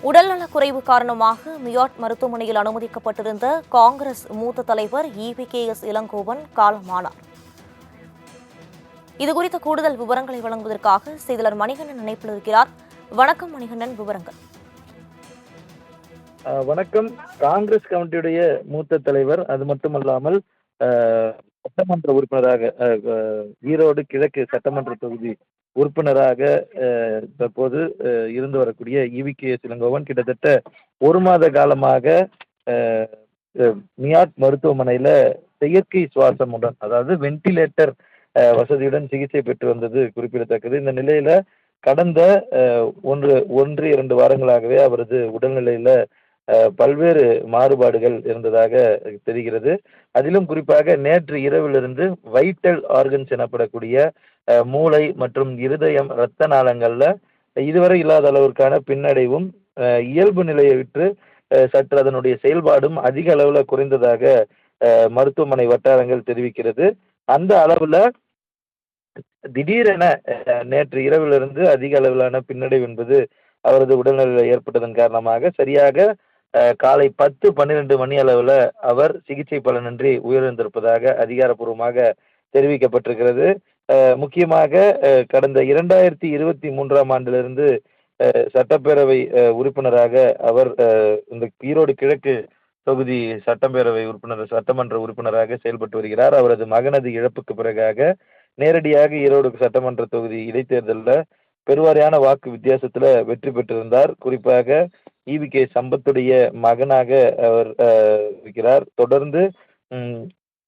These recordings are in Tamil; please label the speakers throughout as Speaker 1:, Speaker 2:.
Speaker 1: உடல்நலக்குறைவு காரணமாக மியாட் மருத்துவமனையில் அனுமதிக்கப்பட்டிருந்த காங்கிரஸ் மூத்த தலைவர் இபிகேஎஸ் இளங்கோவன் காலமானார். இதுகுறித்த கூடுதல் விவரங்களை வழங்குவதற்காக செய்தியாளர் மணிகண்டன் இணைப்பில் இருக்கிறார். வணக்கம் மணிகண்டன், விவரங்கள்.
Speaker 2: வணக்கம். காங்கிரஸ் கமிட்டியுடைய மூத்த தலைவர், அது மட்டுமல்லாமல் சட்டமன்ற உறுப்பினராக ஈரோடு கிழக்கு சட்டமன்ற தொகுதி உறுப்பினராக தற்போது இருந்து வரக்கூடிய இவிகேஎஸ் இளங்கோவன் கிட்டத்தட்ட ஒரு மாத காலமாக மியாட் மருத்துவமனையில செயற்கை சுவாசமுடன், அதாவது வென்டிலேட்டர் வசதியுடன் சிகிச்சை பெற்று வந்தது குறிப்பிடத்தக்கது. இந்த நிலையில கடந்த 1-2 வாரங்களாகவே அவரது உடல்நிலையில பல்வேறு மாறுபாடுகள் இருந்ததாக தெரிகிறது. அதிலும் குறிப்பாக நேற்று இரவிலிருந்து வைட்டல் ஆர்கன்ஸ் எனப்படக்கூடிய மூளை மற்றும் இருதயம், இரத்த நாளங்கள்ல இதுவரை இல்லாத அளவிற்கான பின்னடைவும் இயல்பு நிலையை விட்டு சற்று அதனுடைய செயல்பாடும் அதிக அளவுல குறைந்ததாக மருத்துவமனை வட்டாரங்கள் தெரிவிக்கிறது. அந்த அளவுல திடீரென நேற்று இரவிலிருந்து அதிக அளவிலான பின்னடைவு என்பது அவரது உடல்நிலையில் ஏற்பட்டதன் காரணமாக சரியாக காலை 10-12 மணி அளவுல அவர் சிகிச்சை பலனின்றி உயிரிழந்திருப்பதாக அதிகாரப்பூர்வமாக தெரிவிக்கப்பட்டிருக்கிறது. முக்கியமாக கடந்த 2023ஆம் ஆண்டிலிருந்து சட்டப்பேரவை உறுப்பினராக அவர் இந்த ஈரோடு கிழக்கு தொகுதி சட்டமன்ற உறுப்பினராக செயல்பட்டு வருகிறார். அவரது மகனது இழப்புக்கு பிறகாக நேரடியாக ஈரோடு சட்டமன்ற தொகுதி இடைத்தேர்தலில் பெருவாரியான வாக்கு வித்தியாசத்துல வெற்றி பெற்றிருந்தார். குறிப்பாக இவிகே சம்பத்துடைய மகனாக அவர் இருக்கிறார். தொடர்ந்து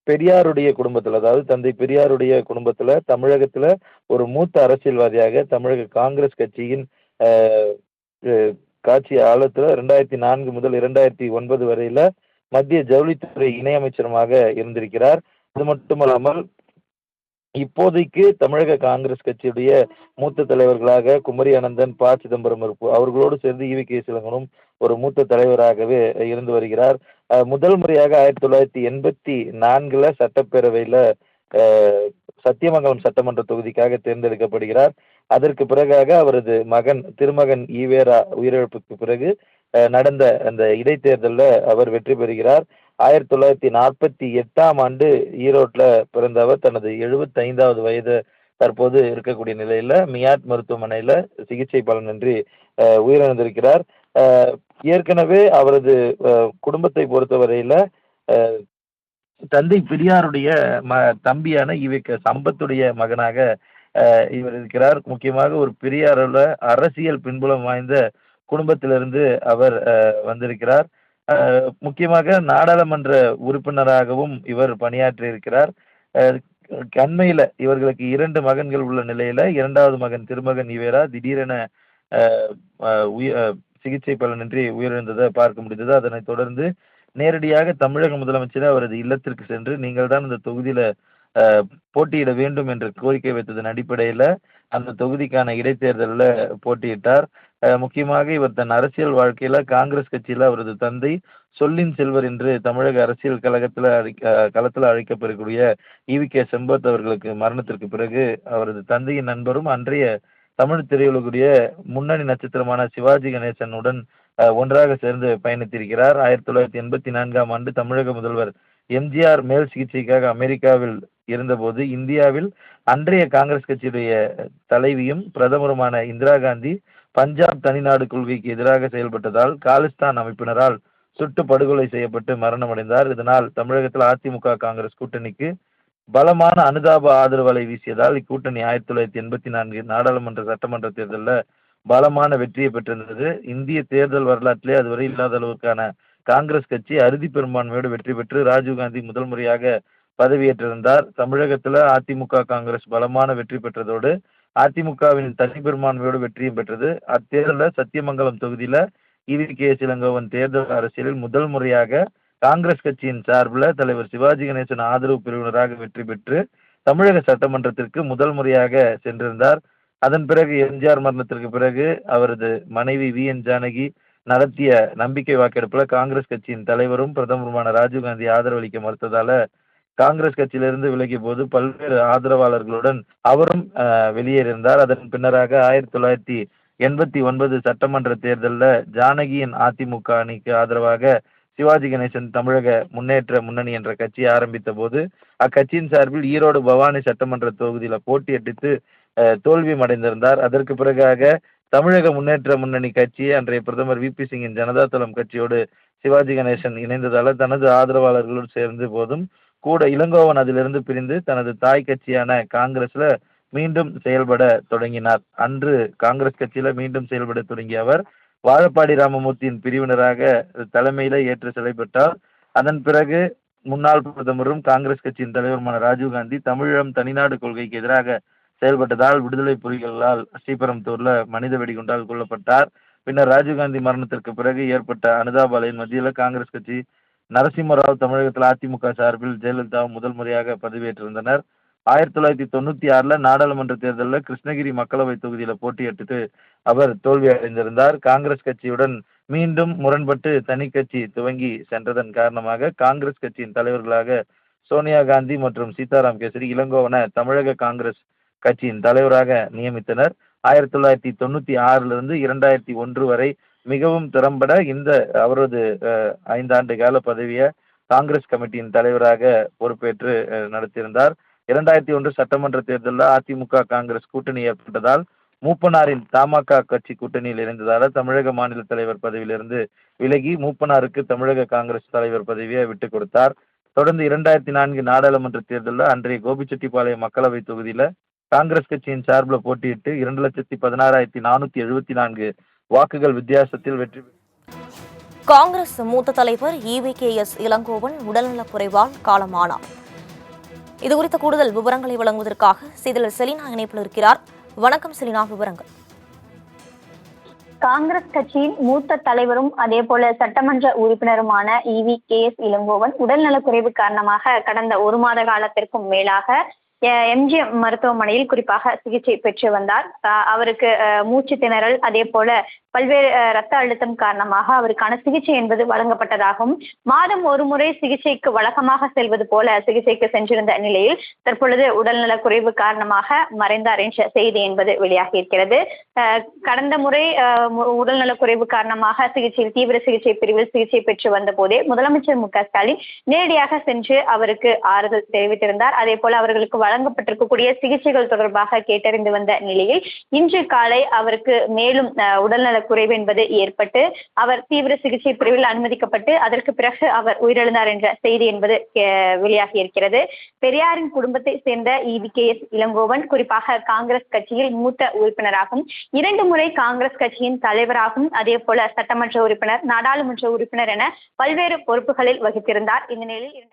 Speaker 2: பெரியாருடைய குடும்பத்தில், அதாவது தந்தை பெரியாருடைய குடும்பத்துல தமிழகத்துல ஒரு மூத்த அரசியல்வாதியாக தமிழக காங்கிரஸ் கட்சியின் காட்சி ஆழத்துல 2004 முதல் 2009 வரையில மத்திய ஜவுளித்துறை இணையமைச்சருமாக இருந்திருக்கிறார். அது மட்டுமல்லாமல் இப்போதைக்கு தமிழக காங்கிரஸ் கட்சியுடைய மூத்த தலைவர்களாக குமரி அனந்தன், ப. சிதம்பரம் அவர்களோடு சேர்ந்து இவிகேஎஸ் இளங்கோவனும் ஒரு மூத்த தலைவராகவே இருந்து வருகிறார். முதல் முறையாக 1984 சட்டப்பேரவையில சத்தியமங்கலம் சட்டமன்ற தொகுதிக்காக தேர்ந்தெடுக்கப்படுகிறார். அதற்கு பிறகாக அவரது திருமகன் ஈவேரா உயிரிழப்புக்கு பிறகு நடந்த அந்த இடைத்தேர்தலில் அவர் வெற்றி பெறுகிறார். 1948ஆம் ஆண்டு ஈரோட்டில் பிறந்த அவர் தனது 75வது வயது தற்போது இருக்கக்கூடிய நிலையில மியாட் மருத்துவமனையில சிகிச்சை பலனின்றி உயிரிழந்திருக்கிறார். ஏற்கனவே அவரது குடும்பத்தை பொறுத்தவரையில தந்தை பெரியாருடைய தம்பியான இவிகே சம்பத்துடைய மகனாக இவர் இருக்கிறார். முக்கியமாக ஒரு பெரியாரோட அரசியல் பின்புலம் வாய்ந்த குடும்பத்திலிருந்து அவர் வந்திருக்கிறார். முக்கியமாக நாடாளுமன்ற உறுப்பினராகவும் இவர் பணியாற்றி இருக்கிறார். அண்மையில இவர்களுக்கு 2 மகன்கள் உள்ள நிலையில 2வது மகன் திருமகன் ஈவேரா திடீரென சிகிச்சை பலனின்றி உயிரிழந்ததை பார்க்க முடிந்தது. அதனைத் தொடர்ந்து நேரடியாக தமிழக முதலமைச்சர் அவரது இல்லத்திற்கு சென்று நீங்கள் தான் இந்த தொகுதியில போட்டியிட வேண்டும் என்று கோரிக்கை வைத்ததன் அடிப்படையில அந்த தொகுதிக்கான இடைத்தேர்தலில் போட்டியிட்டார். முக்கியமாக இவர் தன் அரசியல் வாழ்க்கையில காங்கிரஸ் கட்சியில அவரது தந்தை சொல்லின் செல்வர் என்று தமிழக அரசியல் களத்தில் அழைக்கப்படக்கூடிய இவிகே செம்பத் அவர்களுக்கு மரணத்திற்கு பிறகு அவரது தந்தையின் நண்பரும் அன்றைய தமிழ் திரையுலகுடைய முன்னணி நட்சத்திரமான சிவாஜி கணேசனுடன் ஒன்றாக சேர்ந்து பயணித்திருக்கிறார். 1984ஆம் ஆண்டு தமிழக முதல்வர் எம்ஜிஆர் மேல் சிகிச்சைக்காக அமெரிக்காவில் இருந்தபோது இந்தியாவில் அன்றைய காங்கிரஸ் கட்சியுடைய தலைவியும் பிரதமருமான இந்திரா காந்தி பஞ்சாப் தனிநாடு கொள்கைக்கு எதிராக செயல்பட்டதால் காலிஸ்தான் அமைப்பினரால் சுட்டு படுகொலை செய்யப்பட்டு மரணமடைந்தார். இதனால் தமிழகத்தில் அதிமுக காங்கிரஸ் கூட்டணிக்கு பலமான அனுதாப ஆதரவலை வீசியதால் இக்கூட்டணி 1984 நாடாளுமன்ற சட்டமன்ற தேர்தலில் பலமான வெற்றியை பெற்றிருந்தது. இந்திய தேர்தல் வரலாற்றிலே அதுவரை இல்லாத அளவுக்கான காங்கிரஸ் கட்சி அறுதி பெரும்பான்மையோடு வெற்றி பெற்று ராஜீவ்காந்தி முதல் முறையாக பதவியேற்றிருந்தார். தமிழகத்துல அதிமுக காங்கிரஸ் பலமான வெற்றி பெற்றதோடு அதிமுகவின் தனி பெரும்பான்மையோடு வெற்றியும் பெற்றது. அத்தேர்தலில் சத்தியமங்கலம் தொகுதியில இவிகேஎஸ் இளங்கோவன் தேர்தல் அரசியலில் முதல் முறையாக காங்கிரஸ் கட்சியின் சார்பில் தலைவர் சிவாஜி கணேசன் ஆதரவு பிரிவினராக வெற்றி பெற்று தமிழக சட்டமன்றத்திற்கு முதல் முறையாக சென்றிருந்தார். அதன் பிறகு எம்ஜிஆர் மரணத்திற்கு பிறகு அவரது மனைவி வி.என். ஜானகி நடத்திய நம்பிக்கை வாக்கெடுப்புல காங்கிரஸ் கட்சியின் தலைவரும் பிரதமருமான ராஜீவ்காந்தி ஆதரவளிக்க மறுத்ததால காங்கிரஸ் கட்சியிலிருந்து விலகிய போது பல்வேறு ஆதரவாளர்களுடன் அவரும் வெளியேறியிருந்தார். அதன் பின்னராக 89 சட்டமன்ற தேர்தலில் ஜானகியின் அதிமுக அணிக்கு ஆதரவாக சிவாஜி கணேசன் தமிழக முன்னேற்ற முன்னணி என்ற கட்சியை ஆரம்பித்த போது அக்கட்சியின் சார்பில் ஈரோடு பவானி சட்டமன்ற தொகுதியில போட்டியிட்டு தோல்வியும் அடைந்திருந்தார். அதற்கு பிறகாக தமிழக முன்னேற்ற முன்னணி கட்சியை அன்றைய பிரதமர் விபி சிங்கின் ஜனதாதளம் கட்சியோடு சிவாஜி கணேசன் இணைந்ததால தனது ஆதரவாளர்களோடு சேர்ந்த போதும் கூட இளங்கோவன் அதிலிருந்து பிரிந்து தனது தாய் கட்சியான காங்கிரஸ்ல மீண்டும் செயல்பட தொடங்கினார். அன்று காங்கிரஸ் கட்சியில மீண்டும் செயல்பட தொடங்கிய அவர் வாழப்பாடி ராமமூர்த்தியின் பிரிவினராக தலைமையில ஏற்று செயல்பட்டார். அதன் பிறகு முன்னாள் பிரதமரும் காங்கிரஸ் கட்சியின் தலைவருமான ராஜீவ்காந்தி தமிழீழம் தனிநாடு கொள்கைக்கு எதிராக செயல்பட்டதால் விடுதலை புலிகளால் ஸ்ரீபெரும்புதூர்ல மனித வெடிகுண்டால் கொல்லப்பட்டார். பின்னர் ராஜீவ்காந்தி மரணத்திற்கு பிறகு ஏற்பட்ட அனுதாபாலையின் மத்தியில காங்கிரஸ் கட்சி நரசிம்மராவ் தமிழகத்தில் அதிமுக சார்பில் ஜெயலலிதா முதல் முறையாக பதவியேற்றிருந்தனர். 1996 நாடாளுமன்ற தேர்தலில் கிருஷ்ணகிரி மக்களவை தொகுதியில போட்டியிட்டு அவர் தோல்வி அடைந்திருந்தார். காங்கிரஸ் கட்சியுடன் மீண்டும் முரண்பட்டு தனி கட்சி துவங்கி சென்றதன் காரணமாக காங்கிரஸ் கட்சியின் தலைவர்களாக சோனியா காந்தி மற்றும் சீதாராம் கேசரி இளங்கோவனை தமிழக காங்கிரஸ் கட்சியின் தலைவராக நியமித்தனர். 1996 2001 வரை மிகவும் திறம்பட இந்த அவரது 5 ஆண்டு கால பதவியை காங்கிரஸ் கமிட்டியின் தலைவராக பொறுப்பேற்று நடத்தியிருந்தார். 2001 சட்டமன்ற தேர்தலில் அதிமுக காங்கிரஸ் கூட்டணி ஏற்பட்டதால் மூப்பனாரின் தமாக கட்சி கூட்டணியில் இணைந்ததால தமிழக மாநில தலைவர் பதவியிலிருந்து விலகி மூப்பனாருக்கு தமிழக காங்கிரஸ் தலைவர் பதவியை விட்டுக் கொடுத்தார். தொடர்ந்து 2004 நாடாளுமன்ற தேர்தலில் அன்றைய கோபிச்செட்டிப்பாளையம் மக்களவை தொகுதியில காங்கிரஸ் கட்சியின் சார்பில் போட்டியிட்டு 2,16,474 வாக்குகள் வித்தியாசத்தில் வெற்றி
Speaker 1: காங்கிரஸ் மூத்த தலைவர் EVKS இளங்கோவன் உடல்நலக்குறைவால் காலமானார். இதுகுறித்த கூடுதல் விவரங்களை வழங்குவதற்காக செய்தியாளர் செலினா இணைப்பில் இருக்கிறார். வணக்கம் செலினா, விவரங்கள்.
Speaker 3: காங்கிரஸ் கட்சியின் மூத்த தலைவரும் அதே போல சட்டமன்ற உறுப்பினருமான EVKS இளங்கோவன் உடல்நலக்குறைவு காரணமாக கடந்த 1 மாத காலத்திற்கும் மேலாக MGM மருத்துவமனையில் குறிப்பாக சிகிச்சை பெற்று வந்தார். அவருக்கு மூச்சு திணறல் அதே போல பல்வேறு இரத்த அழுத்தம் காரணமாக அவருக்கான சிகிச்சை என்பது வழங்கப்பட்டதாகவும் மாதம் ஒரு முறை சிகிச்சைக்கு வழக்கமாக செல்வது போல சிகிச்சைக்கு சென்றிருந்த நிலையில் தற்பொழுது உடல்நல குறைவு காரணமாக மறைந்தார் என்ற செய்தி என்பது வெளியாகி இருக்கிறது. கடந்த முறை உடல்நல குறைவு காரணமாக தீவிர சிகிச்சை பிரிவில் சிகிச்சை பெற்று வந்த போதே முதலமைச்சர் மு க ஸ்டாலின் நேரடியாக சென்று அவருக்கு ஆறுதல் தெரிவித்திருந்தார். அதே போல அவர்களுக்கு வழங்கப்பட்டிருக்கக்கூடிய சிகிச்சைகள் தொடர்பாக கேட்டறிந்து வந்த நிலையில் இன்று காலை அவருக்கு மேலும் உடல்நல குறைவு என்பது ஏற்பட்டு அவர் தீவிர சிகிச்சை பிரிவில் அனுமதிக்கப்பட்டு அதற்கு பிறகு அவர் உயிரிழந்தார் என்ற செய்தி என்பது வெளியாகி இருக்கிறது. பெரியாரின் குடும்பத்தை சேர்ந்த EVKS இளங்கோவன் குறிப்பாக காங்கிரஸ் கட்சியில் மூத்த உறுப்பினராகவும் 2 முறை காங்கிரஸ் கட்சியின் தலைவராகவும் அதே போல சட்டமன்ற உறுப்பினர், நாடாளுமன்ற உறுப்பினர் என பல்வேறு பொறுப்புகளில் வகித்திருந்தார். இந்த நிலையில்